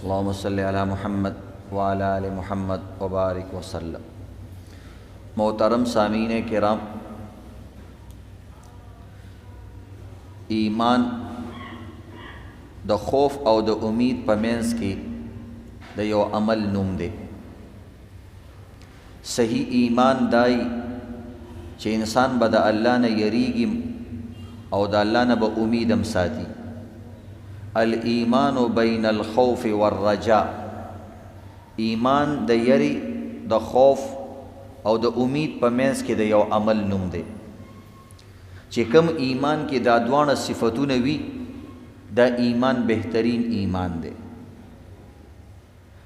اللهم صل علی محمد وعلی آل محمد وبارک وسلم۔ محترم سامعین کرام، ایمان د خوف او د امید په منځ کې د یو عمل نوم دی۔ صحیح ایمان دای چې انسان به د الله نه یریږي او د الله نه به امید هم ساتي۔ الایمان بین الخوف والرجاء، ایمان د یری، د خوف او د امید په منځ کې د یو عمل نوم دی چې کوم ایمان کې دا دواړه صفتونه وي، دا ایمان بهترین ایمان دی۔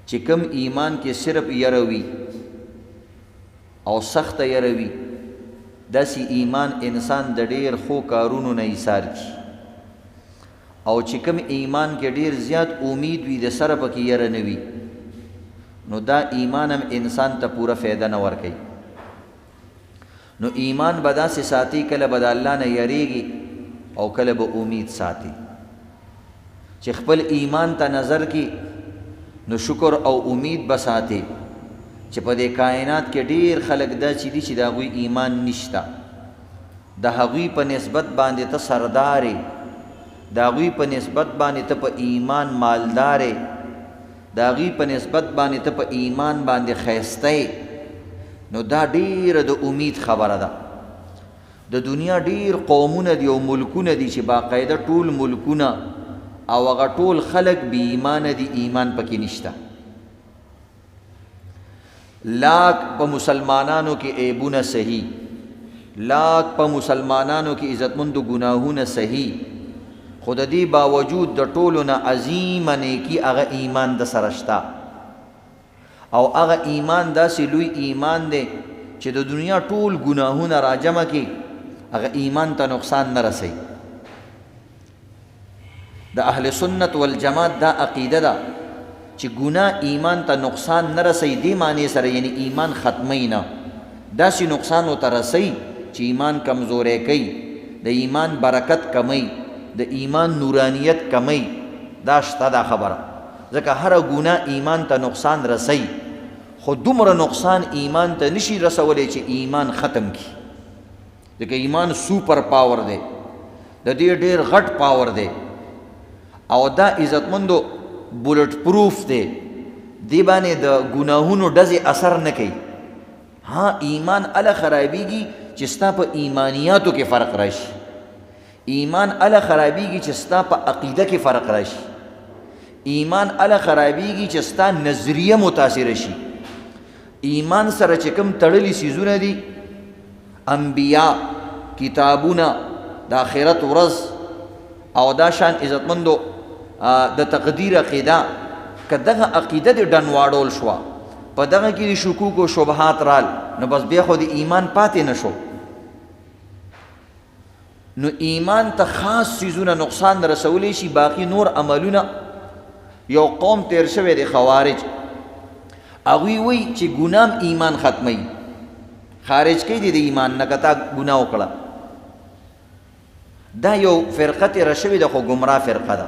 چې کوم ایمان کې صرف یره وي او سخت یره وي، داسې ایمان انسان د ډیر خو کارونو نه ایثار کی، او چې کوم ایمان کې ډیر زیات امید وي د سره پکې یره نه وي، نو دا ایمان هم انسان ته پوره فایده نه ورکوي۔ نو ایمان به داسې ساتي، کله به د الله نه یریږي او کله به امید ساتي۔ چې خپل ایمان ته نظر کی نو شکر او امید به ساتي چې په دې کائنات کې ډیر خلک داسې دي چې د هغوی ایمان نشته، د هغوی په نسبت باندې ته سردارې، د هغوی په نسبت باندې ته په ایمان مالدارې، د هغوی په نسبت باندې ته په ایمان باندې ښایسته، نو دا ډیره د امید خبره ده۔ د دنیا ډیر قومونه دي او ملکونه دي چې باقاعده ټول ملکونه او هغه ټول خلک بی ایمانه دي، ایمان پکې نشته۔ لاک په مسلمانانو کې عیبونه صحیح، لاک په مسلمانانو کې عزتمندو گناهونه صحیح، خود دې باوجود د ټولو نه عظیمه نیکي هغه ایمان د سره شته، او هغه ایمان داسې لوی ایمان دی چې د دنیا ټول گناهونه راجمع کړي، هغه ایمان ته نقصان نه رسوي۔ د اهل سنت والجماعت دا عقیده ده چې ګناه ایمان ته نقصان نه رسوي، دې معنی سره یعنی ایمان ختمی نه، داسې نقصان ورته رسوي چې ایمان کمزوری کوي، د ایمان برکت کمی، د ایمان نورانیت کمی، دا شته دا خبره۔ ځکه هر ګناه ایمان ته نقصان رسوي، خو دومره نقصان ایمان ته نشي رسولی چې ایمان ختم کی، ځکه ایمان سوپر پاور دی، د دې ډیر غټ پاور دی، او دا عزتمندو بولټ پروف دی، دی باندې د ګناهونو ډزې اثر نه کوي۔ ها ایمان اله خرابیږي چې ستا په ایمانیاتو کې فرق راشي، ایمان اله خرابیږي چې ستا په عقیده کې فرق راشي، ایمان اله خرابیږي چې ستا نظریه متاثر شي۔ ایمان سره چې کوم تړلي څیزونه دي، انبیا، کتابونه، د آخرت ورځ او دا شان عزتمندو د تقدیر عقیده، که دغه عقیده د ډنواړول شوه، په دغه کې د شکوک و شبهات رال، نو بس بیا خو د ایمان پاتې نشو۔ نو ایمان ته خاص چیزونه نقصان رسولی شي، باقی نور عملونه، یو قوم تیر شوی دی خوارج، هغوی وی چې ګناه ایمان ختمی، خارج کوي د ایمان نه که تا ګناه وکړه، دا یو فرقه تیره شوې ده خو ګمراه فرقه ده۔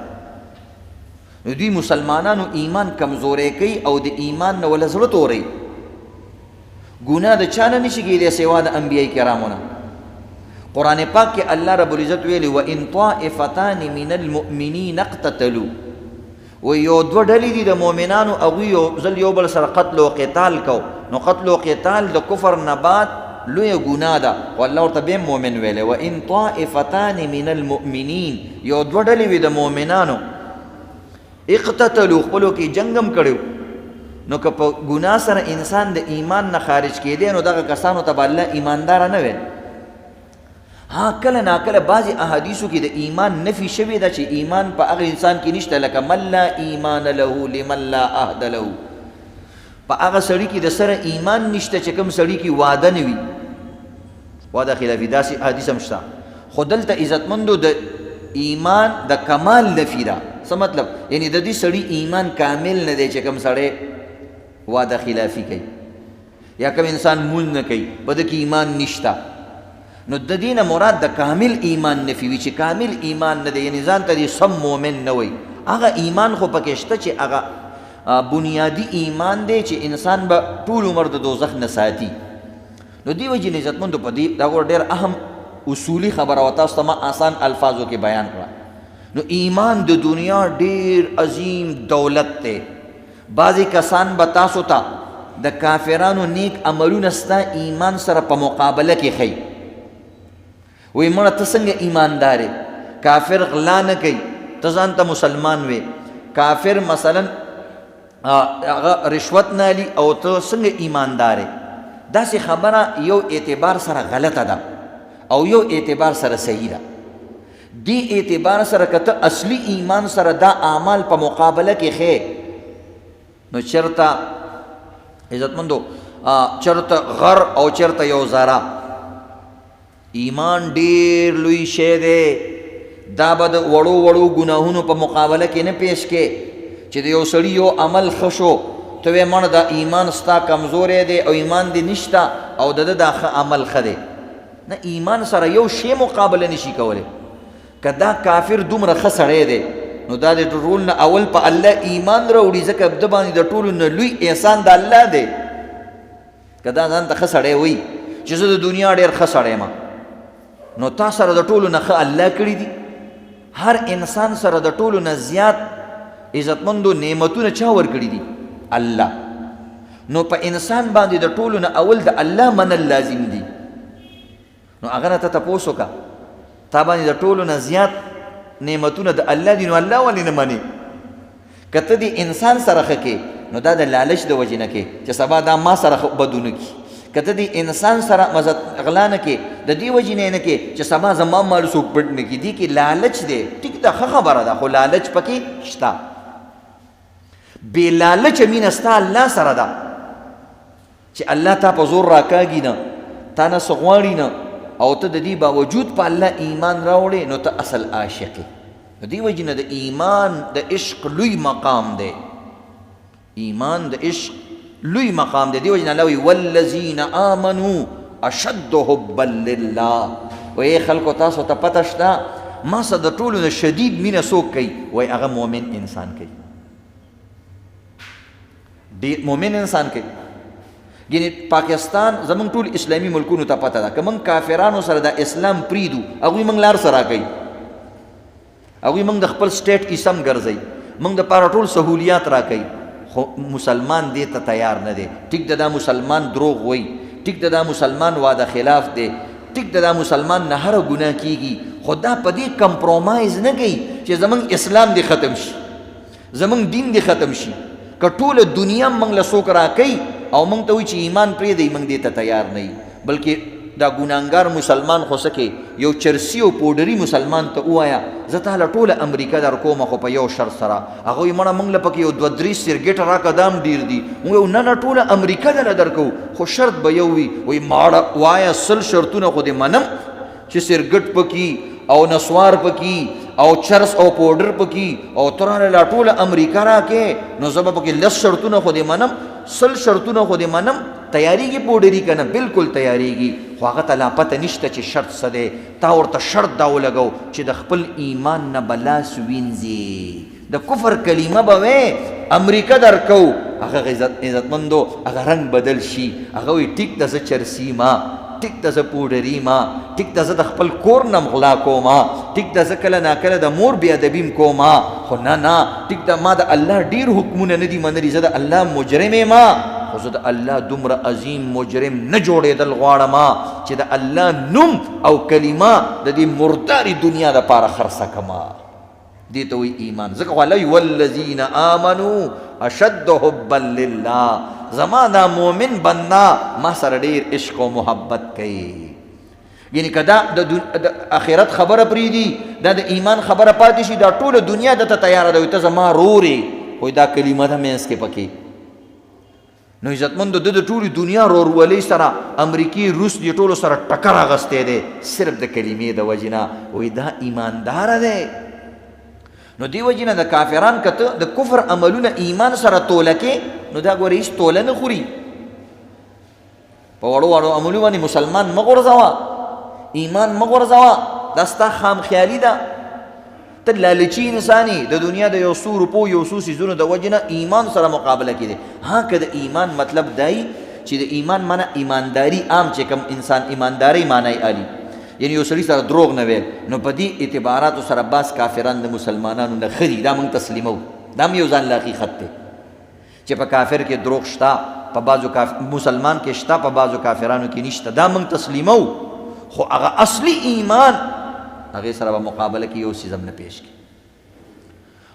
نو دوی مسلمانانو ایمان کمزوری کوي او د ایمان نه وله زړه توروي، ګناه د چا نه نشي کېدی سوا د انبیاء کرامو نه۔ قرآن پاک کې الله رب العزت ویلي وَإِن طَائِفَتَانِ مِنَ الْمُؤْمِنِينَ اقْتَتَلُوا، و یو دوه ډلې دي د مؤمنانو، هغوی یو ځل یو بل سره قتل و قتال کو، نو قتل و قتال د کفر نه بعد لوی ګناه ده، او الله ورته بیا مؤمن ویلی وَإِن طَائِفَتَانِ مِنَ الْمُؤْمِنِينَ، یو دوه ډلې وي د مؤمنانو، اقتتلوا، خپلو کې جنګ هم کړی، نو که په ګناه سره انسان د ایمان نه خارج کېدی، نو دغه کسانو ته به الله ایمانداره نه ویل۔ ها کله ناکله بعضې احادیثو کې د ایمان نفي شوې ده چې ایمان په هغه انسان کې نشته، لکه من لا ایمان له لمن لا عهد له، په هغه سړي کې د سره ایمان نشته چې کوم سړي کې وعده نه وي، وعده خلافي، داسې حدیث هم شته۔ خو دلته عزتمندو د ایمان د کمال نفي ده، څه مطلب؟ یعنی د دې سړي ایمان کامل نه دی چې کوم سړی وعده خلافي کوي، یا کوم انسان مونځ نه کوي، په ده کې ایمان نشته، نو د دې نه مراد د کامل ایمان نفي وي چې کامل ایمان نه دی، یعنی ځان ته دې سم مؤمن نه وي، هغه ایمان خو پکې شته چې هغه بنیادی ایمان دی چې انسان به ټول عمر د دوزخ نه ساتي. نو دی وجې نه عزتمندو په دې دا ډېر اهم اصولی خبره او تاسو ته ما آسان الفاظو کې بیان کړه. نو ایمان د دنیا ډېر عظیم دولت دی. بعضې کسان به تاسو ته د کافرانو نیک عملونه ستا ایمان سره په مقابله کې ښیي. وایي مړه ته څنګه ایماندار یې؟ کافر غلا نه کوي، ته ځان ته مسلمان وې. کافر مثلا هغه رشوت نه اخلي او ته څنګه ایماندار یې؟ داسې خبره یو اعتبار سره غلطه ده او یو اعتبار سره صحیح ده. دی اعتبار سره که ته اصلي ایمان سره دا اعمال په مقابله کې ښې، نو چېرته عزتمندو چېرته غر او چېرته یو ذره. ایمان ډېر لوی شی دی. دا به د وړو وړو ګناهونو په مقابله کې نه پیش کې چې د یو سړي یو عمل ښه شو ته وایې مړه دا ایمان ستا کمزوری دی او ایمان دې نشته او د ده دا ښه عمل ښه دی. نه، ایمان سره یو شی مقابله نشي کولی. که دا کافر دومره ښه سړی دی نو دا د ټول نه اول په الله ایمان راوړي، ځکه ده باندې د ټولو نه لوی احسان د الله دی. که دا ځان ته ښه سړی وایي چې زه د دنیا ډېر ښه سړی یم، نو تا سره د ټولو نه ښه الله کړي دي. هر انسان سره د ټولو نه زیات عزتمندو نعمتونه چا ورکړي دي؟ الله. نو په انسان باندې د ټولو نه اول د الله منل لازم دي. نو هغه نه ته تپوس وکړه تا باندې د ټولو نه زیات نعمتونه د الله دي، نو الله ولې نه منې؟ که ته د انسان سره ښه کې نو دا د لالچ د وجې نه کې چې سبا دا ما سره بدونه کړي. که ته د انسان سره غلا نه کې د دې وجې نه کې چې سبا زما مال څوک پټ نه کړي. دې کې لالچ دی. ټیک ده، ښه خبره ده، خو لالچ پکې شته. بې لالچه مینه ستا الله سره ده چې الله تا په زور راکاږي نه، تا نه څه غواړي نه، او ته د دې باوجود په الله ایمان راوړې، نو ته اصل عاشق یې. د دې وجې نه د ایمان د عشق لوی مقام دی. ایمان د عشق لوی مقام دی. دې وجې نه الله وایي والذین آمنوا اشد حبا لله. وایي خلکو تاسو ته پته شته ما سره د ټولو نه شدید مینه څوک کوي؟ وایي هغه مؤمن انسان کوي. ډېر مؤمن انسان کوي. یعنی پاکستان زمونږ ټول اسلامي ملکونو ته پته ده که موږ کافرانو سره د اسلام پریږدو، هغوی موږ لار سره کوي، هغوی موږ د خپل سټیټ کې سم ګرځوي، موږ دپاره ټول سهولیات راکوي، خو مسلمان دې ته تیار نه دی. ټیک ده دا مسلمان دروغ وایي، ټیک ده دا مسلمان واده خلاف دی، ټیک ده دا مسلمان نه هره ګناه کیږي، خو دا په دې کمپرومایز نه کوي چې زموږ اسلام دې ختم شي، زموږ دین دې ختم شي. که ټوله دنیا موږ له څوک راکوي او موږ ته وایي چې ایمان پرېږدئ، موږ دې ته تیار نه یو. بلکې دا ګناهګار مسلمان خو څه کې یو چرسي او پوډري مسلمان ته ووایه زه تاله ټوله امریکا در کومه، خو په یو شرط سره. هغه وایي مړه موږ له پکې یو 2-3 سرګېټه راکړه دا هم ډېر دي. موږ وایو نه نه ټوله امریکا دله در کوو، خو شرط به یو وي. وایي ماړه وایه 100 شرطونه خو دې منم چې سرګټ پکې او نسوار پکې او چرس او پوډر پکې او تراله لا ټوله امریکا راکې، نو زه به پکې 10 شرطونه خو دې منم، 100 شرطونه خو دې منم. تیاریږي پوډري که نه؟ بالکل تیاریږي، خو هغه ته لا پته نشته چې شرط څه دی. تا ورته شرط دا ولګو چې د خپل ایمان نه به لاس وینځي، د کفر کلمه به وې امریکا در کو. هغه عزتمندو هغه رنګ بدل شي، هغه وایي ټیک ده زه چرسي ما، ټیک ده زه پوډري ما، ټیک ده زه د خپل کور نه غلا کوما، ټیک ده زه کله ناکله د مور بې ادبیم کوما، خو نه ټیک ده ما د الله ډېر حکمونه نه دي منلي، زه د الله مجرم یم، خو زه د الله دومره عظیم مجرم نه جوړېدل غواړم چې د الله نوم او کلمه د دې مرداري دنیا دپاره خرڅه کړمه. دې ته وایي ایمان. ځکه خو الله وایي والذین آمنوا اشد حبا لله. زما دا مؤمن بنده ما سره ډېر عشق او محبت کوي. یعنی که دا د آخرت خبره پرېږدي، دا د ایمان خبره پاتې شي، دا ټوله دنیا دته تیاره ده. ته زما رورې، خو دا کلمه ده منځ کې پکې. نو عزتمندو د ټولې دنیا رورولۍ سره امریکې روس دې ټولو سره ټکر اخیستی دی صرف د کلمې د وجې نه. وایي دا ایمانداره دی. نو دې وجې نه د کافران که ته د کفر عملونه ایمان سره توله کې، نو دا ګوره هېڅ توله نه خوري. په وړو وړو عملو باندې مسلمان مه غورځوه، ایمان مه غورځوه، دا ستا خام خیالي ده. ته لالچي انساني د دنیا د یو څو روپو یو څو څیزونو د وجې نه ایمان سره مقابله کړي. ها که د ایمان مطلب دی چې د ایمان معنی ایمانداري عام چې کوم انسان ایمانداري معنی آلی یعنی یو سړي سره دروغ نه ویل، نو په دې اعتباراتو سره بعض کافران د مسلمانانو نه ښه دي، دا موږ تسلیمو. دا هم یو ځان له حقیقت دی چې په کافر کې دروغ شته، په بعضو مسلمان کې شته، په بعضو کافرانو کې نشته، دا موږ تسلیمو. خو هغه اصلي ایمان هغې سره به مقابله کې یو څیز هم نه پیش کړي.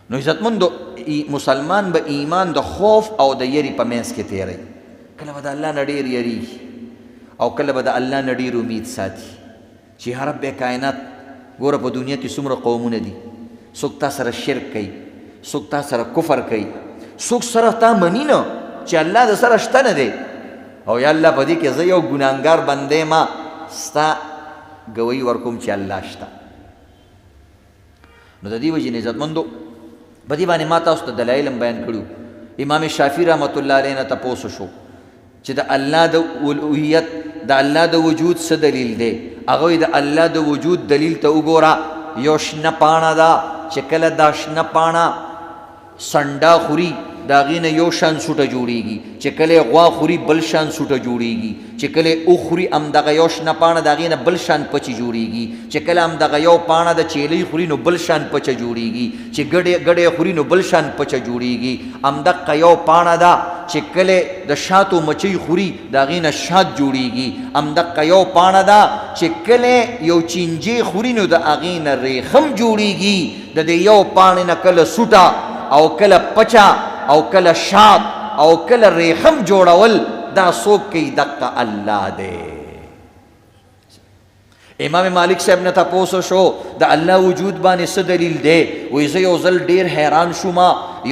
نو عزتمندو مسلمان به ایمان د خوف او د یری په منځ کې تیری، کله به د الله نه ډېر یریږي او کله به د الله نه ډېر امید ساتي چې یا رب کائنات ګوره په دنیا کې څومره قومونه دي، څوک تا سره شرک کوي، څوک تا سره کفر کوي، څوک سره تا مني نه چې الله د سره شته نه دی، او یا الله په دې کې زه یو ګناهګار بندی ما ستا ګویي ورکوم چې الله شته. نو د دې وجې نه عزتمندو په دې باندې ما تاسو ته دلایل هم بیان کړي. امام شافعي رحمت الله علیه نه تپوس شو چې د الله د الوهیت د الله د وجود څه دلیل دی؟ هغه د الله د وجود دلیل ته وګوره، یو شنه پاڼه ده چې کله دا شنه پاڼه سنډا خوري د هغې نه یو شان سوټه جوړیږي، چې کله یې غوا خوري بل شان سوټه جوړیږي، چې کله یې وخوري همدغه یو شنه پاڼه د هغې نه بل شان پچې جوړیږي، چې کله همدغه یو پاڼه د چیلۍ خوري نو بل شان پچه جوړیږي، چې ګډې خوري نو بل شان پچه جوړیږي. همدغه یو پاڼه ده چې کله د شاتو مچۍ خوري د هغې نه شات جوړیږي، همدغه یو پاڼه ده چې کله یو چینجی خوري نو د هغې نه ریخم جوړیږي. د دې یو پاڼې نه کله سوټه او کله پچه او کله شات او کله ریخم جوړول دا څوک کوي؟ دقه الله دی. امام مالک صاحب نه تپوس شو د الله وجود باندې څه دلیل دی؟ وایي زه یو ځل ډېر حیران شوم،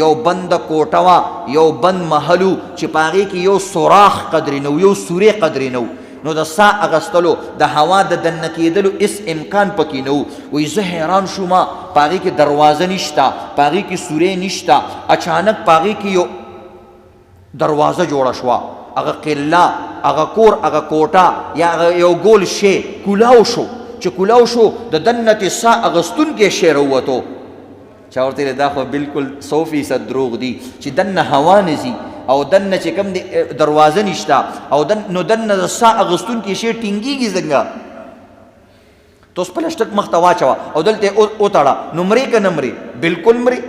یو بند کوټه وه، یو بند محلو چې په هغې کې یو سوراخ قدرې نه و، یو سورې قدرې نه و، نو د سا اغستلو د هوا د دننه کېدلو هېڅ امکان پکې نه و. وایي زه حیران شوم، په هغې کې دروازه نشته، په هغې کې سورې نشته، اچانک په هغې کې یو دروازه جوړه شوه، هغه قله، هغه کور، هغه کوټه یا هغه یو ګول شی کولاو شو، چې کولاو شو د دننه تې سا اغستونکی شی راووتو. چا ورته ویل دا خو بلکل 100% دروغ دي چې دننه هوا نه ځي او دننه چې کوم دروازه نشته او نو دننه د سا اغستونکی شی ټینګېږي څنګه؟ تو اوس پلسټک مخ ته واچوه او دلته یې وتړه، نو مرې که نه مرې؟ بلکل مرې.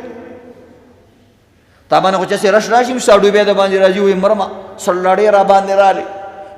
تا باندې خو چاسې رش راشي ساډو بیا د باندې راځي وایي مرمه سړلاړې را باندې راغلې.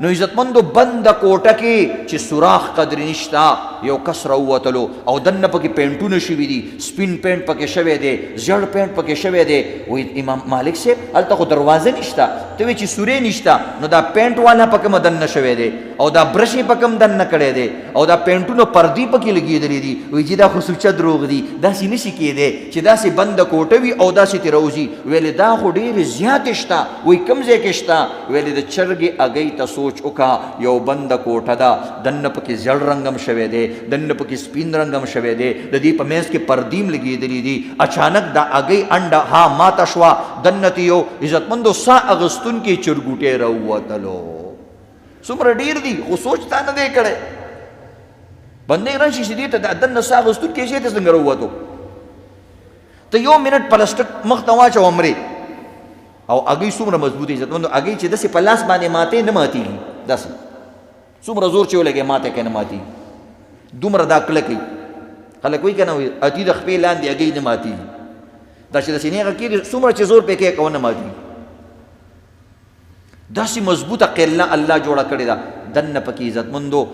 نو عزتمندو بنده کوټه کې چې سوراخ قدرې نشته، یو کس راووتلو او دننه پکې پینټونه شوي دي، سپین پینټ پکې شوی دی، زیړ پینټ پکې شوی دی. وایي امام مالک صاحب هلته خو دروازه نشته، ته وایي چې سورې نشته، نو دا پینټ والا په کومه دننه شوی دی او دا برش یې په کوم دننه کړی دی او دا پینټونو پردې پکې لګېدلې دي. وایي چې دا خو سوچه دروغ دي، داسې نشي کېدی چې داسې بنده کوټه وي او داسې ترې راوځي. ویلې دا خو ډېرې زیاتې شته. وایي کوم ځای کې شته؟ ویلې د چرګې هګۍ ته سوچ وکړه، یو بنده کوټه ده، دننه پکې زیړ رنګ هم شوی دی، دننه پکې سپین رنګ هم شوی دی، د دې په منځ کې پردیم لګېدلي دي. اچانک دا هګۍ انډه ها ماته شوه، دننه ته یو عزتمندو سا اغستونکی چرګوټی راووتلو. څومره ډېر دي خو سوچ تا نه دی کړی. بندې راشي چې دې ته د دننه سا اغستونکی شی ته څنګه راووتو؟ ته یو منټ پلسټک مخ ته واچوه مرې. او هګۍ څومره مضبوطې عزتمندو، هګۍ چې داسې په لاس باندې ماتې نه ماتېږي، داسې څومره زور چې ولګې ماته که نه ماتېږي، دومره دا کلکې. خلک وایي که نه وایي اتي د خپې لاندې هګۍ نه ماتېږي، دا چې داسې نیغه کېږي څومره چې زور پې کوې کوه نه ماتېږي. داسې مضبوطه قله الله جوړه کړې ده. دننه پکې عزتمندو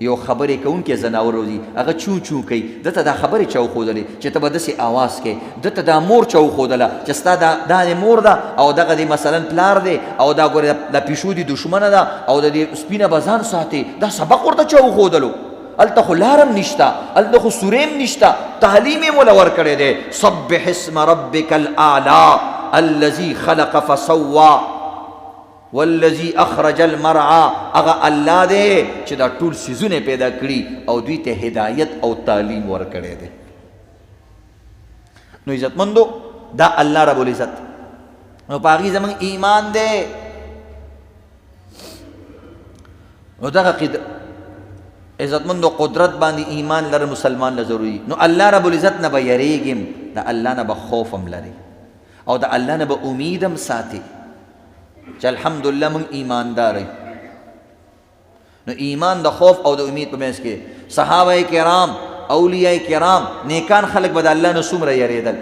یو خبرې کوونکی زناور روزي، هغه چو چو کوي، دته دا خبرې چا وښودلې چې ته به داسې اواز کوې، دته دا مور چا وښودله چې ستا دا د مور ده او دغه د مثلا پلار دی او دا ګورې د پیشو دي دښمنه ده او د دې سپینه به ځان ساتي، دا سبق ورته چا وښودلو؟ هلته خو لارم نشته، هلته خو سوریم نشته، تعلیم یې موله ورکړی دی. سبح اسم ربک الاعلی الذي خلق فسوى والذي اخرج المرعى. هغه الله دی چې دا ټول څیزونه پیدا کړي او دوی ته هدایت او تعلیم ورکړی دی. نو عزتمندو دا الله رب العزت، نو په هغې زموږ ایمان دی. نو دغه عزتمند قدرت باندې ایمان لره مسلمان له ضروري نو الله رب العزت نه به یریږم د الله نه به خوف هم لري او د الله نه به امید هم ساتي چې الحمدلله موږ ایماندار یو نو ایمان د خوف او د امید په منځ کې صحابه کرام اولیاء کرام نیکان خلق به د الله نه څومره یریدل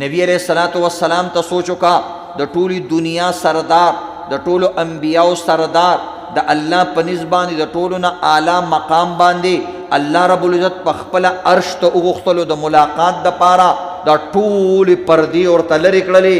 نبی علیہ الصلوۃ والسلام ته سوچو کا د ټولي دنیا سردار د ټولو انبیاء سردار د الله په نسبت د ټولو نه اعلی مقام باندې الله رب العزت په خپل عرش ته وغختلو د ملاقات د پاره د ټولي پردي اور تلری کړلې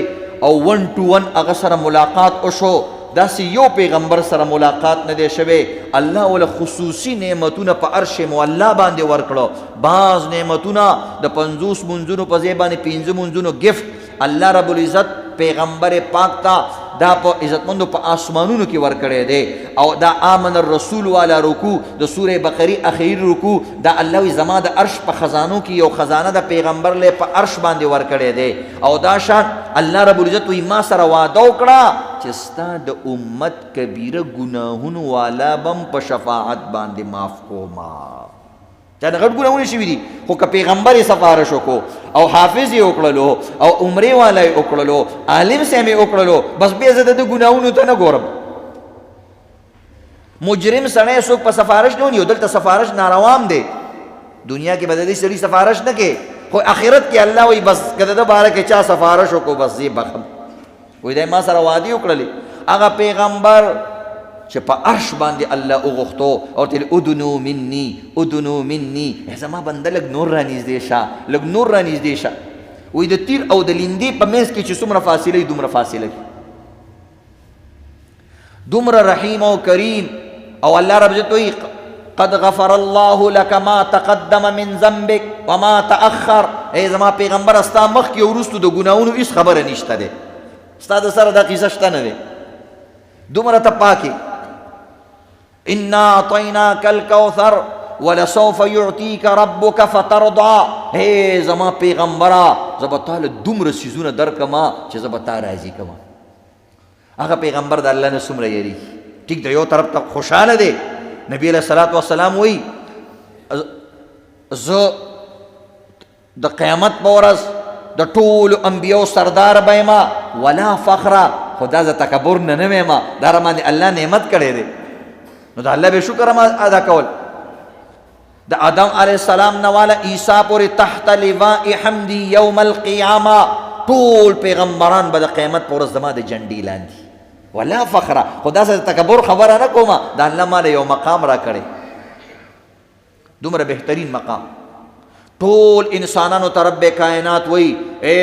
او 1 to 1 هغه سره ملاقات وشو داسې یو پیغمبر سره ملاقات نه دی شوی الله ول خصوصي نعمتونه په عرش مولا باندې ورکړو بعض نعمتونه د 50 منځونو په ځای باندې 50 منځونو گیفت الله رب العزت پیغمبر پاک تا دا په عزتمندو په آسمانونو کې ورکړی دی او دا آمن الرسول والا رکوع د سوره بقره اخیر رکوع دا الله وی زما د عرش په خزانو کې یو خزانه د پیغمبر له په عرش باندې ورکړی دی او دا شان الله رب العزت وی ما سره وعده وکړه چې ستا د امت کبیره ګناهونو والا بم په شفاعت باندې معاف کوما چا د غټ ګناهونه شوي دي خو که پیغمبر یې سفارش وکړو او حافظ یې وکړلو او عمرې والا یې وکړلو عالم صاحب یې وکړلو بس بیا زه د ګناهونو ته نه ګورم مجرم سړی څوک په سفارش نه ونیو دلته سفارش ناروام دی دنیا کې به د دې سړي سفارش نه کوي خو آخرت کې الله وایي بس که د ده باره کې چا سفارش وکړو بس زه بخم وایي دی ما سره وعدې وکړلې هغه پیغمبر چې په عرش باندې الله وغوښتو او تل ادنو مني زما بنده لږ نور رانږدې شه لږ نور رانږدې شه وایي د تیر او د لیندې په منځ کې چې څومره فاصله وي دومره فاصله وي دومره رحیم او کریم او الله رب عزت وایي قد غفر الله لك ما تقدم من ذنبك وما تأخر ای زما پیغمبر ستا مخکې او وروستو د ګناهونو هېڅ خبره نشته دی ستا د سره دا قیصه شته نه دی دومره ته پاکې انا اعطیناک الکوثر ولسوف یعطیک ربک فترضى هی زما پیغمبره زه به تاله دومره څیزونه درکما چې زه به تا راضي کما هغه پیغمبر د الله نه څومره یریږي ټیک د یو طرف ته خوشحاله دی نبی علیہ الصلوۃ والسلام وی زه د قیامت په ورځ د ټولو انبیاو سردار بېما ولا فخره خدا ز تکبر نه نه ما دا رمانه الله نعمت کړی دی نو دا الله به شکر ما ادا کول د آدم علیہ السلام نواله عیسی پورې تحت لواء حمدی یوم القیامه ټول پیغمبران به د قیامت پر ورځ زما د جنډې لاندې ولا فخره خدا ز تکبر خبره نه کومه دا الله مال یو مقام را کړی دومره بهترین مقام ټول انسانانو ته رب کائنات وی اے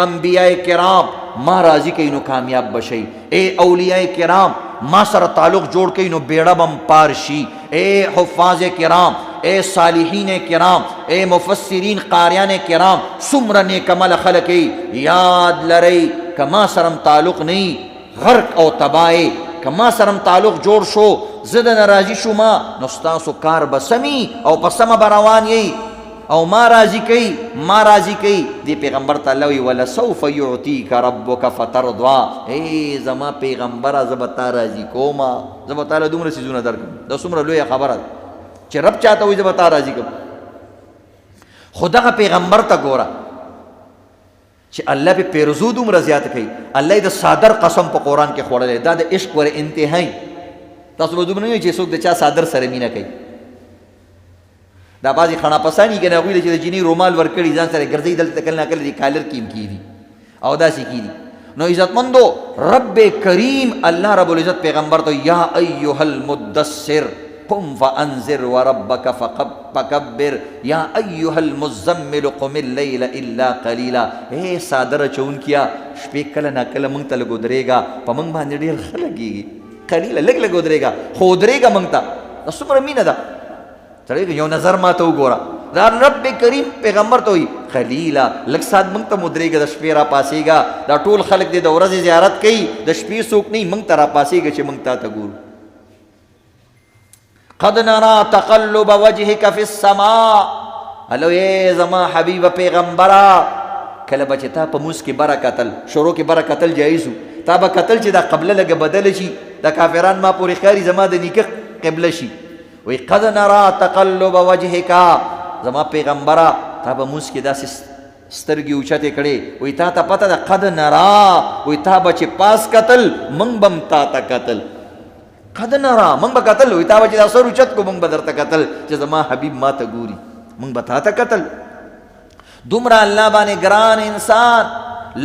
انبیاء کرام ما راضی کئ نو کامیاب بشئ اے اولیاء کرام ما سره تعلق جوړ کئ نو بیړه بم پار شي اے حفاظ کرام اے صالحین کرام اے مفسرین قاریان کرام څومره نیک عمل خلق یاد لرئ کما سرم تعلق نہیں غرق او تباہی کما سرم تعلق جوړ شو زد ناراضی شو ما نو ستاسو کار بسمی او پسمه بروان یی او ما راضی کئی دی پیغمبر تعالی وی ولسوف یعطیک ربک فترضى اے زما پیغمبر زبتا راضی کوما زبتا له دومره سيزونه درکم د څومره لوی خبره چې رب چاته وي زبتا راضی کوم خدغه پیغمبر ته ګوره چې الله په پیرزو دومره زیات کوي الله د صادر قسم په قران کې خوړلې دا د عشق ور انتهائی تاسو به دومره نه چې څوک د چا صادر سره مینه کوي دا بازی خنا پسانی کنه غوی چې د جنی رومال ورکړي ځان سره ګرځي دلته کله نه کله دی کالر کیم کیدی او دا سکیدی نو عزتمندو رب کریم الله رب العزت پیغمبر ته یا ایها المدثر قم فانذر وربك فكبر یا ایها المزمل قم الليل الا قليلا اے صادر چون کیا شپې کله نه کله مونږ ته لګو درېګا په مونږ باندې ډیر خلګي قلیل لګ لګو درېګا خو درېګا مونږ ته څومره مینه ده سړی یو نظر ما ته وګوره دا رب کریم پیغمبر ته وي خلیلا لږ سات موږ ته مدرېږه د شپې را پاسېږه دا ټول خلک دې د ورځې زیارت کوي د شپې څوک نه موږ ته را پاسېږه چې موږ ته ګورو قد نرى تقلب وجهك في السماء الو اے زما حبیب پیغمبره کله به چې تا په موس کې بره کتل شروع کې بره کتل جایز تا به کتل چې دا قبله لږه بدله شي د کافران ما پورې ښکاري زما د نیکه قبله شي وی قد نرا تقلب وجهکا زما پیغمبرا تا به موس کې داسې سترګې اوچتې کړې وی تا ته پته ده قد نرا وی تا به چې پاس کتل موږ به هم تا ته کتل قد نرا موږ به کتل وی تا به چې دا سر اوچت کو موږ به درته کتل چې زما حبیب ما ته ګوري موږ به تا ته کتل دومره الله باندې ګران انسان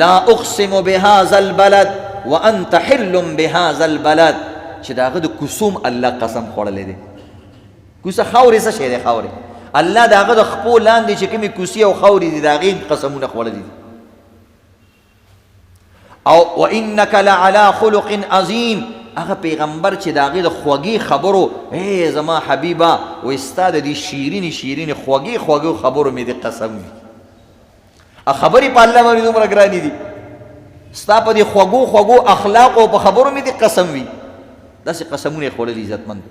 لا اقسم بهذا البلد وانت حل بهذا البلد چې د هغه د کوسوم الله قسم خوړلی دی کوسه خاورې څه شی دی خاورې الله د هغه د خپو لاندې چې کومې کوسې او خاورې دي د هغې قسمونه خوړلي دي او وانک لعلی خلق عظیم هغه پیغمبر چې د هغې د خوږې خبرو ای زما حبیبه وایي ستا د دې شیرینې شیرینې خوږې خبرو مې د قسم وي خبرې په الله باندې دومره ګرانې دي ستا په دې خوږو اخلاقو په خبرو مې د قسم وي داسې قسمونه یې خوړلي عزتمند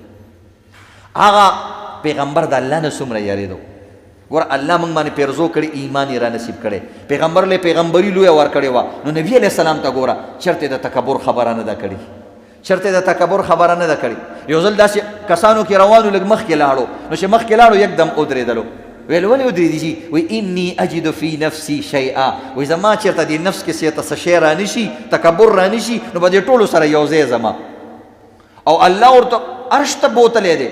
هغه پیغمبر د الله نه څومره یارېدو ګوره الله موږ باندې پیرزو کړي ایمان یې را نصیب کړی پیغمبر له پیغمبري لویه ورکړې وه نو نبي علیه السلام ته ګوره چېرته د تکبر خبره نه ده کړې چېرته د تکبر خبره نه ده کړې یو ځل داسې کسانو کې روانو لږ مخکې لاړو نو چې مخکې لاړو یکدم ودرېدلو ویل ولې ودرېدي چې وایي انی اجد فی نفسي شیئا وایي زما چېرته دې نفس کې څه ته څه شی رانشي تکبر رانشي نو به دې ټولو سره یو ځای زما او الله ورته عرش ته بوتلی دی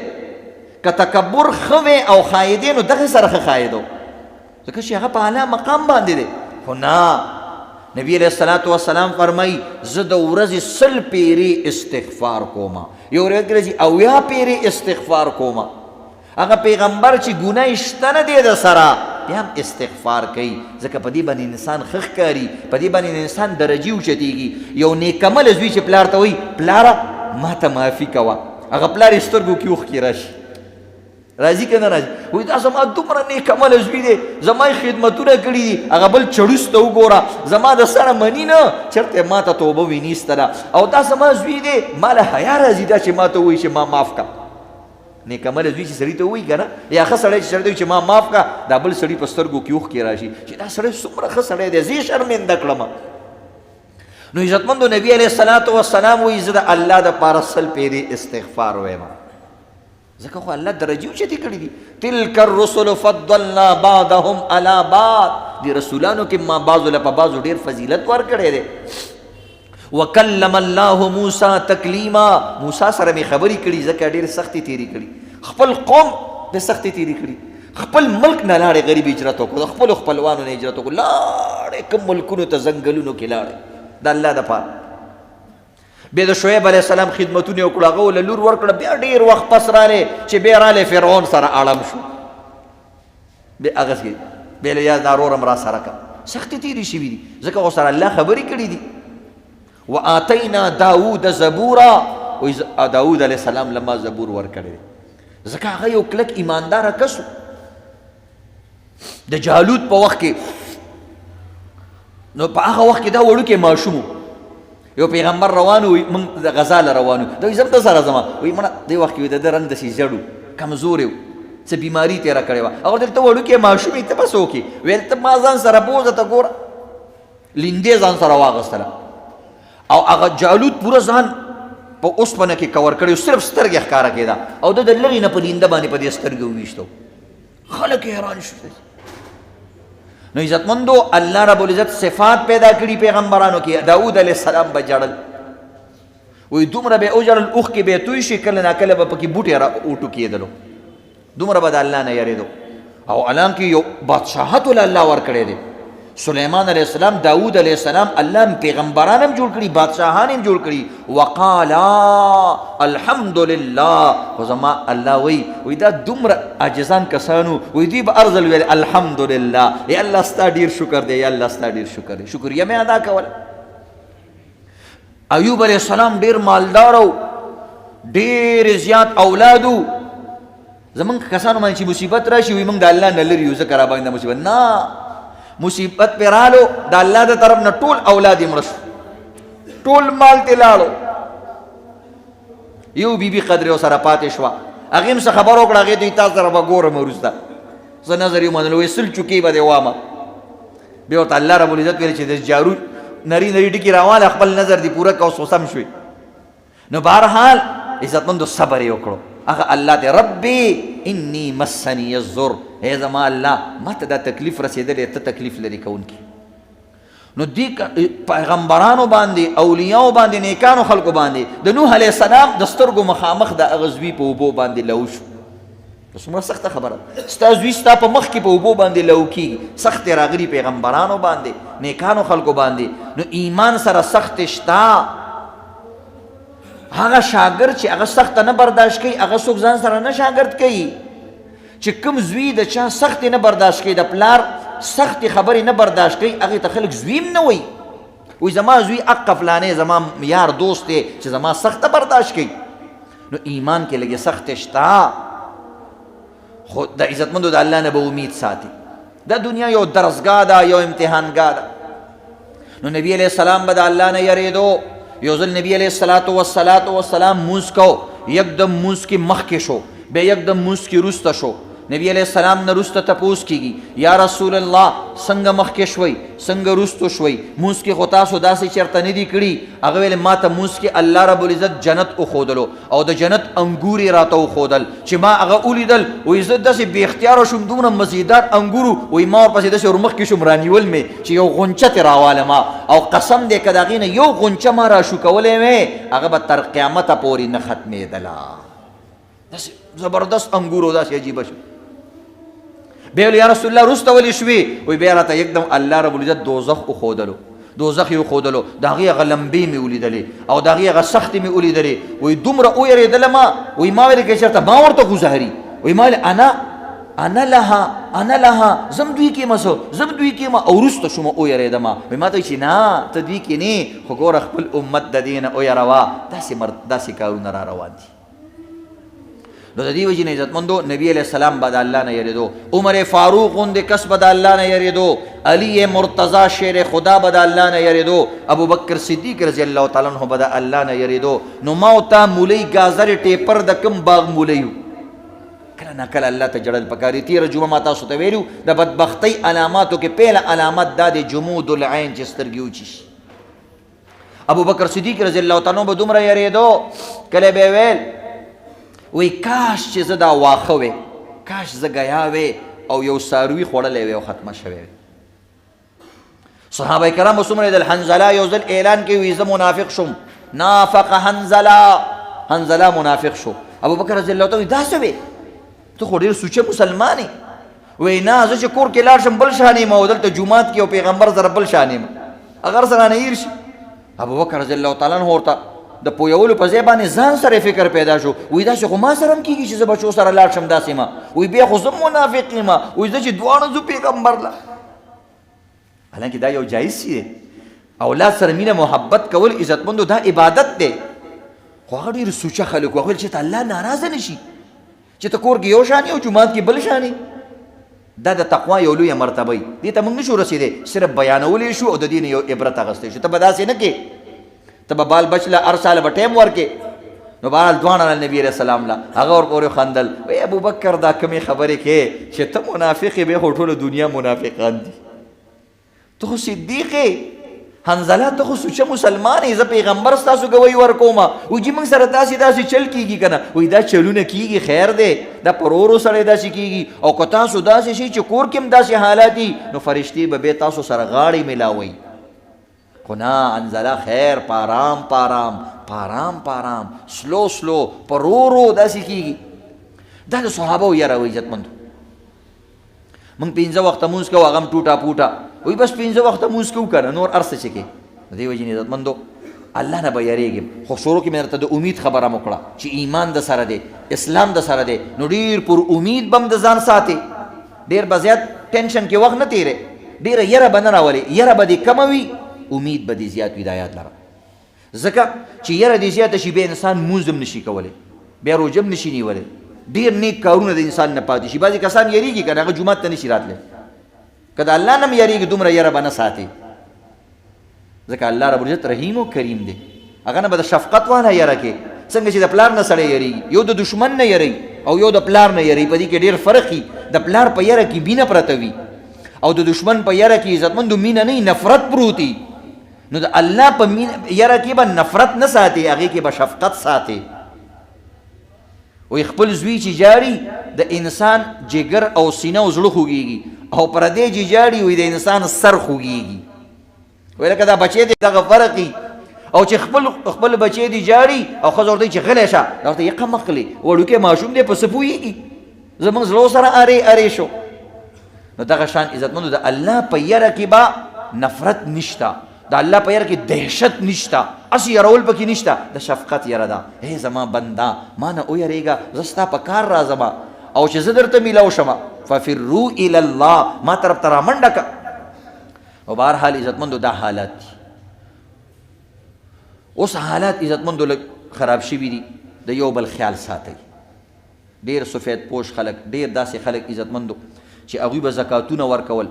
که تکبر ښه وی او ښایدې نو دغې سره ښه ښایدو ځکه چې هغه په اعلی مقام باندې دی خو نه نبی علیه الصلاة والسلام فرمایي زه د ورځې 100 پیرې استغفار کومه یو روایت کې راځي 80 پیرې استغفار کومه هغه پیغمبر چې ګناه شته نه دی د سره بیا هم استغفار کوي ځکه په دې باندې انسان ښه ښکاري په دې باندې انسان درجې اوچتېږي یو نیکعمله زوی چې پلار ته وایي پلاره ما ته معافي کوه هغه پلار یې سترګو کې اوښکې راشي راځي که نه راځي وایي دا زما دومره نیکعمله زوی دی زما یې خدمتونه کړي دي هغه بل چړوس ته وګوره زما د سره مني نه چېرته ما ته توبه وینیستله او دا زما زوی دی ما له حیا راځي دا چې ما ته وایي چې ما معاف کړه نیکعمله زوی چې سړي ته وایي که نه یا ښه سړی چې سړی ته وایي چې ما معاف کړه دا بل سړي په سترګو کې اوښکې راشي چې دا سړی څومره ښه سړی دی زه یې شرمنده کړم نو عزتمندو نبی علیه الصلاة والسلام وایي زه د الله دپاره 100 پیرې استغفار وایم ځکه خو الله درجې اوچتې کړي دي تلک الرسل فضلنا بعضهم علی بعض دي رسولانو کې ما بعضو له په بعضو ډېر فضیلت ورکړی دی وکلم الله موسی تکلیما موسی سره مې خبرې کړي ځکه ډېر سختې تېرې کړي خپل قوم د سختې تېرې کړي خپل ملک نه لاړې غریب هجرت وکړو د خپلو خپلوانو نه هجرت وکړو لاړې کوم ملکونو ته ځنګلونو کې لاړې د الله دپاره بیا د شعیب علیه السلام خدمتونه یې وکړو هغه له لور ورکړه بیا ډېر وخت پس رالی چې بیا رالی فرعون سره اړم شو بیا هغسې بیا له یا نارور هم را سره کړه سختې تېرې شوي دي ځکه ورسره الله خبرې کړي دي وآتینا داود زبورا وایي داود علیه السلام له ما زبور ورکړی دی ځکه هغه یو کلک ایمانداره کس د جالوت په وخت کې نو په هغه وخت کې دا وړوکی ماشوم یو پیغمبر روانو وي موږ د غزا له روانو دا وایي زه هم ده سره ځم وایي مړه دې وخت کې وایي د ده رنګ داسې زیړ و کمزوری و څه بیماري تېره کړې وه هغه ورته ته وړوکی ماشوم یې ته به څه وکړې ویل ته ما ځان سره بوځه ته ګوره لیندې ځان سره واغېستله او هغه جالوت پوره ځان په اوسپنه کې کور کړی صرف سترګې ښکاره کېده او ده د لرې نه په لینده باندې په دې سترګې وویشتو خلک حیران شو نو عزتمندو الله رب العزت صفات پیدا کړي پیغمبرانو کې داود علیه السلام به جړل وایي دومره به وجړل اوښکې به یې توی شي کله ناکله به پکې بوټې را وټوکېدلو دومره به د الله نه یارېدو او حالانکې یو بادشاهت له الله ورکړی دی سلیمان علیه السلام داود علیه السلام الله پیغمبران هم جوړ کړي بادشاهان هم جوړ کړي وقالا الحمدلله خو زما الله وایي دا دومره عاجزان کسانو وایي دوی به ارزل ویل الحمدلله ای الله ستا ډېر شکر دی یا الله ستا ډېر شکر دی شکریه مې ادا کوله ایوب علیه السلام ډېر مالدار او ډېر زیات اولادو زمونږ کسانو باندې چې مصیبت راشي وایي موږ د الله نه لرې یو ځکه را باندې مصیبت نه مصیبت پہ رالو دا اللہ دا طرف نا ټول اولاد مرشو ټول مال تی لاړو یو بی بی قدر او سره پاتې شوه هغې هم څه خبر وکړه هغې ته تاسو سره به ګورم وروسته زه نظر یې ومنلو وایي سل چوکۍ به دې وامه بیا ورته الله رب العزت ویل چې د جارو نری نری ټکي راواله خپل نظر دې پوره که اوس سم شوي نو بهرحال عزتمندو صبر یې وکړو هغه الله ته ربي انی مسنی الضر، اے زما الله ما ته دا تکلیف رسېدلی، ته تکلیف لري کوونکی. نو دی پیغمبرانو باندې، اولیاءو باندې، نیکانو خلکو باندې د نوح علیه السلام د سترګو مخامخ د هغه زوی په اوبو باندې لو شو. څومره سخته خبره، ستا زوی ستا په مخ کې په اوبو باندې لو کېږي. سختې راغلي پیغمبرانو باندې، نیکانو خلکو باندې. نو ایمان سره سخت شته. هغه شاګرد چې هغه سخته نه برداشت کوي، هغه څوک ځان سره نه شاګرد کوي. چې کوم زوی د چا سختې نه برداشت کوي، د پلار سختې خبرې نه برداشت کوي، هغې ته خلک زویم نه وایي. وایي زما زوی اقه فلانی زما یار دوست دی چې زما سخته برداشت کوي. نو ایمان کې لږې سختې شته، خو د عزتمندو د الله نه به امید ساتي. دا دنیا یو درسګاه ده، یو امتحانګاه ده. نو نبی علیہ السلام به د الله نه یریدو. یو ځل نبی علیہ السلام مونځ کو، یکدم مونځ کې مخکې شو، بیا یکدم مونځ کې وروسته شو. نبی علیہ السلام نه وروسته تپوس کېږي، یا رسول الله څنګه مخکې شوئ، څنګه وروسته شوئ؟ مونځ کې خو تاسو داسې چېرته نه دي کړي. هغه ویل ما ته مونځ کې الله رب العزت جنت وښودلو او د جنت انګور یې راته وښودل چې ما هغه ولیدل. وایي زه داسې بې اختیاره شوم، دومره مزیدار انګورو. وایي ما ورپسې داسې ورمخکې شوم، رانیول مې چې یو غونچه ترې راوالمه، او قسم دی که د هغې نه یو غونچه ما راشو کولی وې، هغه به تر قیامته پورې نه ختمېدله. داسې زبردست انګور و، داسې عجیبه شو. بیا یا رسول الله وروسته ولې شوې؟ وایي بیا راته یکدم الله رب العزت دوزخ وښودلو، دوزخ یې وښودلو، د هغې هغه لمبې مې ولیدلې او د هغې هغه سختې مې ولیدلې. وایي دومره ویرېدله ما. وایي ما ویلې که چېرته ما ورته ګزاري. وایي ما ویلې انا لها زم دوی کېمه زم دوی کېمه، او وروسته شومه ویرېدمه. وایي ما ته وایي چې نه ته دوی کې نه، خو ګوره خپل امت د دې نه ویروه. داسې کارونه را روان دي. نو د دې وجې نه عزتمندو نبی علیہ السلام به د الله نه یریدو. عمر فاروق غوندې کس به د الله نه یریدو. علی مرتضی شیر خدا به د الله نه یریدو. ابو بکر صدیق رضی الله تعالی عنہ به د الله نه یریدو. نو ما او تا مولی ګازر ټیپر د کوم باغ مولی یو، کله نه کله الله ته جړل پکاري. تېره جمعه ما تاسو ته ویلو د بدبختۍ علاماتو کې پیله علامت دا د جمود العین چې سترګې وچې شي. ابو بکر صدیق رضی الله تعالی عنہ به دومره یریدو، کله به ویل وی کاش چې زه دا واښه وې، کاش زه ګیا وې او یو څاروي خوړلی وې او ختمه شوې وې. صحابه کرامو څومره دل. حنظله یو ځل اعلان کوي وی زه منافق شوم، نافق حنظله منافق شو. ابو بکر رضی الله تعالی دا څه وې؟ ته خو ډېر سوچه مسلمان یې. وی نه زه چې کور کې لاړ شم بل شان یم، او دلته جومات کې یو پیغمبر سره بل شان یم، اگر سره نه هیر شي. ابو بکر رضی الله تعالی عنہ ورته د پویولو په ځای باندې ځان سره فکر پیدا شو. وایي داسې خو ما سره هم کېږي چې زه بچو سره لاړ شم داسې ما. وایي بیا خو زه منافق یم. وایي زه چې دواړه ځو پیغمبر له. حالانکه دا یو جایز شي دی. اولاد سره مینه محبت کول عزتمندو دا عبادت دی. خو هغه ډېر سوچه خلک ویل چې ته الله ناراضه نه شي، چې ته کور کې یو شان یې او جومات کې بل شان یې. دا د تقوا یو لویه مرتبه وي. دې ته موږ نشو رسېدی، صرف بیانولی شو او د دې نه یو عبرت اخیستی شو. ته به داسې نه کې، ته به بال بچ له هر ساله به ټایم ورکې. نو بهرحال دواړه نبي علیه السلام له هغه ورپورې خندل. وایي ابوبکر دا کمې خبرې کې چې ته منافق یې، بیا خو ټوله دنیا منافقان دي. ته خو صدیق یې، حنظله ته خو سوچه مسلمان یې، زه پیغمبر ستاسو ګوی ورکومه. وایي چې موږ سره داسې چل کېږي که نه؟ وایي دا چلونه کېږي، خیر دی، دا پر ورو سړی داسې کېږي. او که تاسو داسې شئ چې کور کې هم داسې حالات دي، نو فرشتې به بیا تاسو سره غاړې میلاوئ. خو نه حنظله خیر، پارام سلو پر ورو داسې کېږي. دا د صحابو یاره وایي عزتمندو. موږ 5 وخته مونځ کوو، هغه هم ټوټه پوټه. وایي بس 5 وخته مونځ کوو که نه، نور هر څه چې کې. د دې وجې نه عزتمندو الله نه به یریږم. خو شروع کې مې درته د امید خبره مو کړه چې ایمان د سره دی، اسلام د سره دی. نو ډېر پر امید به هم د ځان ساتې، ډېر به زیات ټینشن کې وخت نه تېرې، ډېره یره به نه راولې. یره به دې کمه وي، امید به دې زیات وي. دا یاد لره، ځکه چې یره دې زیاته شي بیا انسان مونځ هم نشي کولی، بیا روژه هم نشي نیولی. ډېر نیک کارونه د انسان نه پاتې شي. بعضې کسان یریږي که نه، هغه جومات ته نشي راتلی. که د الله نه هم یریږي دومره یره به نه ساتي، ځکه الله رب العزت رحیم و کریم دی. هغه نه به د شفقت وانه یره کې. څنګه چې د پلار نه سړی یریږي، یو د دشمن نه یری او یو د پلار نه یری، په دې کې ډېر فرق وي. د پلار په یره کې مینه پرته وي او د دشمن په یره کې عزتمندو مینه نه، نفرت پروت وي. نو د الله په یره کې به نفرت نه ساتي، هغې کې به شفقت ساتي. وی خپل زوی چې جاړي د انسان جگر او سینه او زړه خوږیږي او پردی چې جاړي وی د انسان سر خوږیږي. وی لکه دا بچی دی دغه فرقي او چې خپل بچی دی جاړي او ښځه ورته چې غلی شه دا ورته یقه مقلي وړوکی ماشوم دی په څه پوهېږي زموږ زړه سره ارې شو. نو دغه شان عزتمندو د الله په یره کې به نفرت نشته، د الله په یره کې دهشت نشته، اسې یرول پکې نشته، د شفقت یره ده. ای زما بنده ما نه ویرېږه، زه ستا په کار راځم او چې زه درته میلاو شم ففروا الی الله، ما طرف ته رامنډه که. او بهرحال عزتمندو دا حالات دي. اوس حالات عزتمندو لږ خراب شوي دي، د یو بل خیال ساتئ. ډېر سفید پوش خلک، ډېر داسې خلک عزتمندو چې هغوی به زکاتونه ورکول،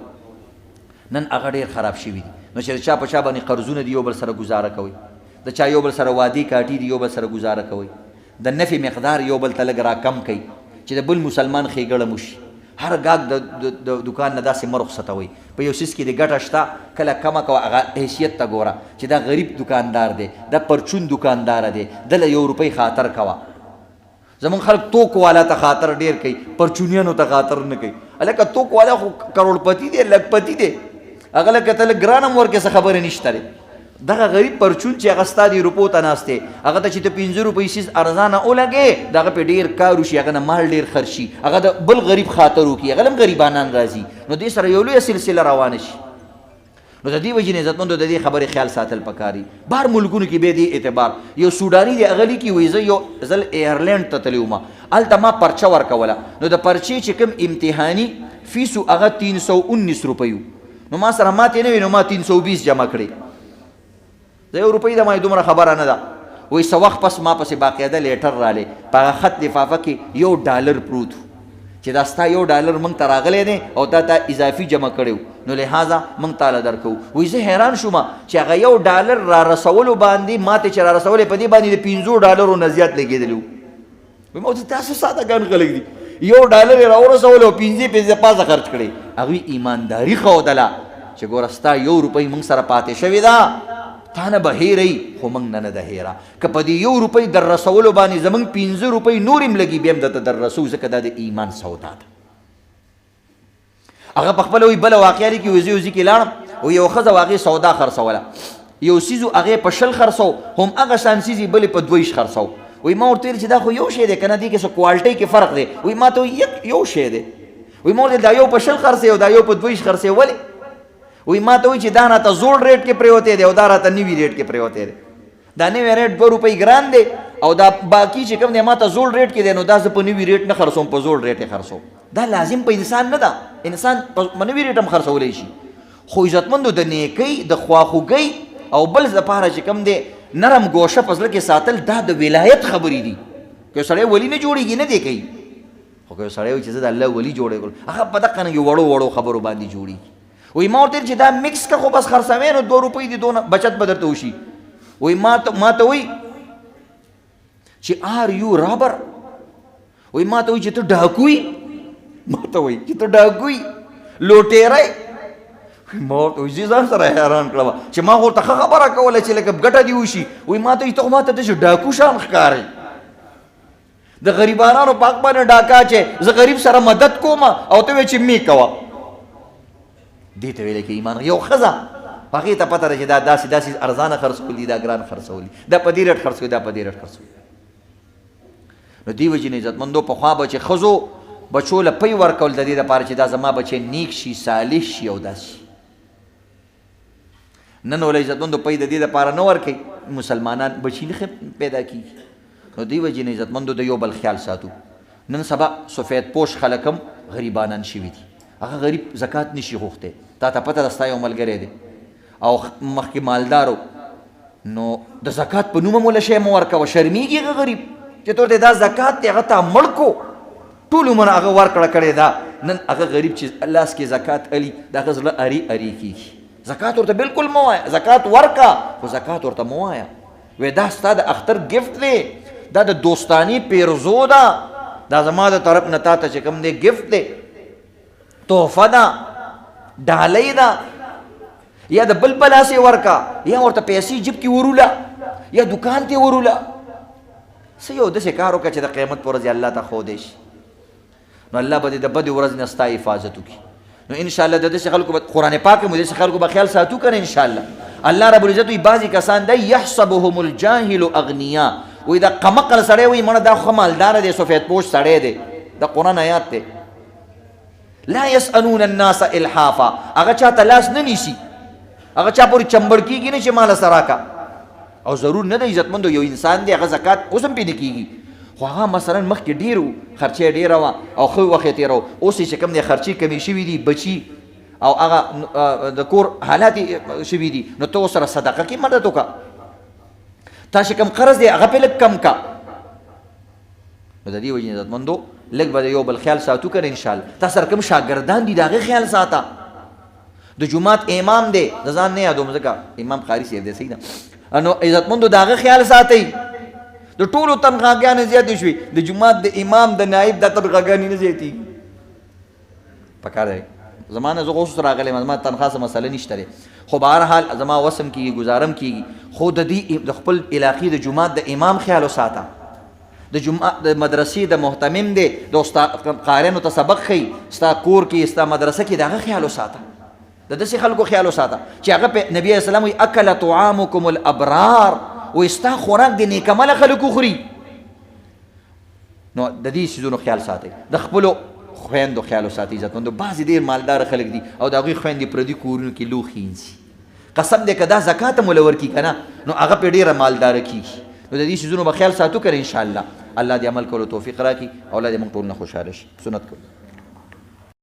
نن هغه ډېر خراب شوي دي. نو چې د چا په چا باندې قرضونه دي یو بل سره ګزاره کوئ، د چا یو بل سره وادي کاټي دي یو بل سره ګزاره کوئ، د نفع مقدار یو بل ته لږ راکم کوئ چې د بل مسلمان ښېګړه مو شي. هر ګاګ د دکان نه داسې مه رخصتوئ. په یو څیز کې د ګټه شته کله کمه کوه، هغه حیثیت ته ګوره چې دا غریب دکاندار دی، دا پرچون دکانداره دی، دله یو روپۍ خاطر کوه. زمونږ خلک توک والا ته خاطر ډېر کوي، پرچونیانو ته خاطر نه کوي. هلکه توک والا خو کروڑپتی دی، لکپتی دی، هغه لکه ته لږ ګران هم ورکړې څه خبرې نشته دی. دغه غریب پرچون چې هغه ستا د روپو ته ناست دی، هغه ته چې ته 5 روپۍ سیز ارزانه ولګې د هغه پې ډېر کار وشي، هغه نه مال ډېر خرڅ شي، هغه د بل غریب خاطر وکړي، هغه هم غریبانان راځي، نو دې سره یو لویه سلسله روانه شي. نو د دې وجې نه عزتمندو د دې خبرې خیال ساتل پکار دي. بهر ملکونو کې بیا دې اعتبار یو سوډاني دی هغه لیکي وایي زه یو ځل ایرلینډ ته تللی وم، هلته ما پرچه ورکوله، نو د پرچې چې کوم امتحاني فیس و هغه 319 روپۍ و، نو ما سره ماتې نه وي، نو ما 320 جمع کړې. د یو روپۍ د ما دومره خبره نه ده. وایي څه وخت پس ما پسې باقاعده لیټر رالی، په هغه خط لفافه کې $1 پروت و چې دا ستا $1 موږ ته راغلی دی او تا ته اضافي جمع کړی و، نو لحاظه موږ تاله درکوو. وایي زه حیران شوم چې هغه $1 را رسولو باندې ماته چې را رسولی په دې باندې د $50 نه زیات لګېدلی و. وایي ما ورته تاسو سادهګان خلک دي، $1 یې راورسولو او 5 پازه خرڅ کړی. هغوی ایمانداري ښودله چې ګوره ستا یو روپۍ موږ سره پاتې شوې ده، تا نه به هیروي خو موږ نه نه ده هیره. که په دې یو روپۍ در رسولو باندې زموږ 5 روپۍ نور هم لګي بیا هم درته در رسو، ځکه دا د ایمان سودا ده. هغه پخپله وایي بله واقعه لیکي، وایي زه یو ځای کې لاړم، وایي یو ښځه و هغې سودا خرڅوله، یو څیز و هغې په 20 خرڅو، هم هغه شان څیز یې بلې په 22 خرڅو. وایي ما ورته ویل چې دا خو یو شی دی که نه، دې کې څه کوالټۍ کې فرق دی. وایي ما ته وایي یو شی دی. وایي ما ورته دا یو په 20 خرڅې او دا یو په 22 خرڅې، ولې؟ وایي ما ته وایي چې دا راته زوړ ریټ کې پرېوتی دی او دا راته نوي ریټ کې پرېوتی دی. دا نوی ریټ 2 روپۍ ګران دی او دا باقي چې کوم دی ما ته زوړ ریټ کې دی، نو دا زه په نوي ریټ نه خرڅوم، په زوړ ریټ یې خرڅوم. دا لازم په انسان نه ده، انسان په نوي ریټ هم خرڅولی شي. خو عزتمندو د نیکۍ د خواخوږۍ او بل دپاره چې کوم دی نرم ګوشه په زړه کې ساتل، دا د ولایت خبرې دي. که یو سړی ولی نه جوړېږي نه دی کوي، خو که یو سړی وایي چې زه د الله ولی جوړېږم، هغه په دقه رنګې وړو خبرو باندې جوړېږي. وایي ما ورته چې دا مکس که خو بس خرڅوې نو 2 روپۍ دي، دونه بچت به درته وشي. وایي ما ته وایي چې آر یو رابر، وایي ما ته وایي چې ته ډاکوي، ما ته وایي چې ته ډاکوي لوټېری. ما ورته وایي زه ځان سره حیران کړم چې ما خو ورته ښه خبره کوله چې لکه ګټه دې وشي. وایي ما ته وایي ته خو ما ته داسې ډاکو شان ښکارې، د غریبانانو په حق باندې ډاکا چې زه غریب سره مدد کوم او ته وایې چې مې کوه. دې ته ویلی کې ایمان. یو ښځه هغې ته پته ده چې دا داسې ارزانه خرڅول دي، دا ګران خرڅول دي، دا په دې ریټ خرڅوي، دا په دې ریټ خرڅوي. نو دې وجې نه عزتمندو پخوا به چې ښځو بچو له پی ورکول د دې دپاره چې دا زما بچی نیک شي، صالح شي او داسې شي. نن وله عزتمندو پی د دې دپاره نه ورکوي، مسلمانان بچي نه پیدا کېږي. نو دې وجې نه عزتمندو د یو بل خیال ساتو. نن سبا سفید پوش خلک هم غریبانان شوي دي، هغه غریب زکات نشي غوښتی، تا ته پته ده ستا یو ملګری دی او مخکې مالدارو، نو د زکات په نوم هم وله شی مه ورکوه، شرمېږي هغه غریب چې ته ورته دا زکات دی هغه تا مړ کو، ټول عمر هغه ورکړه کړې ده. نن هغه غریب چې لاس کې زکات علي د هغه زړه اري کېږي. زکات ورته بالکل مه وایه، زکات ورکه خو زکات ورته مه وایه. وایي دا ستا د اختر ګفټ دی، دا د دوستاني پیرزو ده، دا زما د طرف نه تا ته چې کوم دی ګفټ دی، تحفه ده، ډالۍ ده، یا د بل پلاسې ورکا، یا ورته پیسې جیب کې وروله، یا دکان ته وروله. څه یو داسې کار وکړه چې د قیامت په ورځ الله ته ښودی شي، نو الله به دې د بدې ورځ نه ستا حفاظت وکړي. نو انشاءالله د داسې خلکو به قرآن پاک کې مو داسې خلکو به خیال ساتو که نه انشاءالله. الله رب العزت وایي بعضې کسان دی یحسبهم الجاهل اغنیا، وایي دا قمقل سړی وایي مړه دا خو مالداره دی، سفید پوش سړی دی، د قرآن آیات دی. لا یسألون الناس الحافا، هغه چا ته لاس نه نیسي، هغه چا پورې چمبړ کېږي نه چې ماله سره راکړه. او ضرور نه د عزتمندو یو انسان دی هغه زکات اوس هم پې نه کېږي، خو هغه مثلا مخکې ډېر و، خرچه یې ډېره وه او ښه وخت یې تېره و، اوس یې چې کوم دی خرچې کمې شوي دي، بچي او هغه د کور حالات یې شوي دي، نو ته ورسره صدقه کې مدد وکړه. تا چې کوم قرض دی هغه پې لږ کم کا. نو د دې وجې نه عزتمندو لږ به د یو بل خیال ساتو که نه انشاءالله. تا سره کوم شاګردان دي د هغې خیال ساته. د جومات امام دی، د ځان نه یادوم ځکه امام قاري صاحب دی، صحیح ده. نو عزتمندو د هغه خیال ساتئ. د ټولو تنخواګانې زیاتې شوي، د جومات د امام د نایب دا تنخواګانې نه زیاتېږي. پکار دی زما نه زه اوس راغلی یم، زما تنخوا څه مسله نشته دی، خو بهرحال زما وسم کېږي ګزارم کېږي، خو د دې د خپل علاقې د جومات د امام خیال وساته، د جومات د مدرسې د محتمم دی، د قاریانو ته سبق ښیي، ستا کور کې ستا مدرسه کې د هغه خیال وساته، د داسې خلکو خیال وساته چې هغه په نبي علیه السلام وایي اکل طعامکم الابرار، وایي ستا خوراک د نیکعمله خلکو خوري. نو د دې څیزونو خیال ساتئ، د خپلو خویندو خیال وساتئ. عزتمندو بعضې ډېر مالداره خلک دي او د هغوی خویندې پردي کورونو کې لوښي اینځي، قسم دی که دا زکات هم ولور کړي که نه نو هغه پرې ډېره مالداره کېږي. نو د دې څیزونو به خیال ساتو که انشاءالله. الله دې عمل کولو توفیق راکړي او الله دې موږ ټولو نه خوشحاله شي. سنت کړو.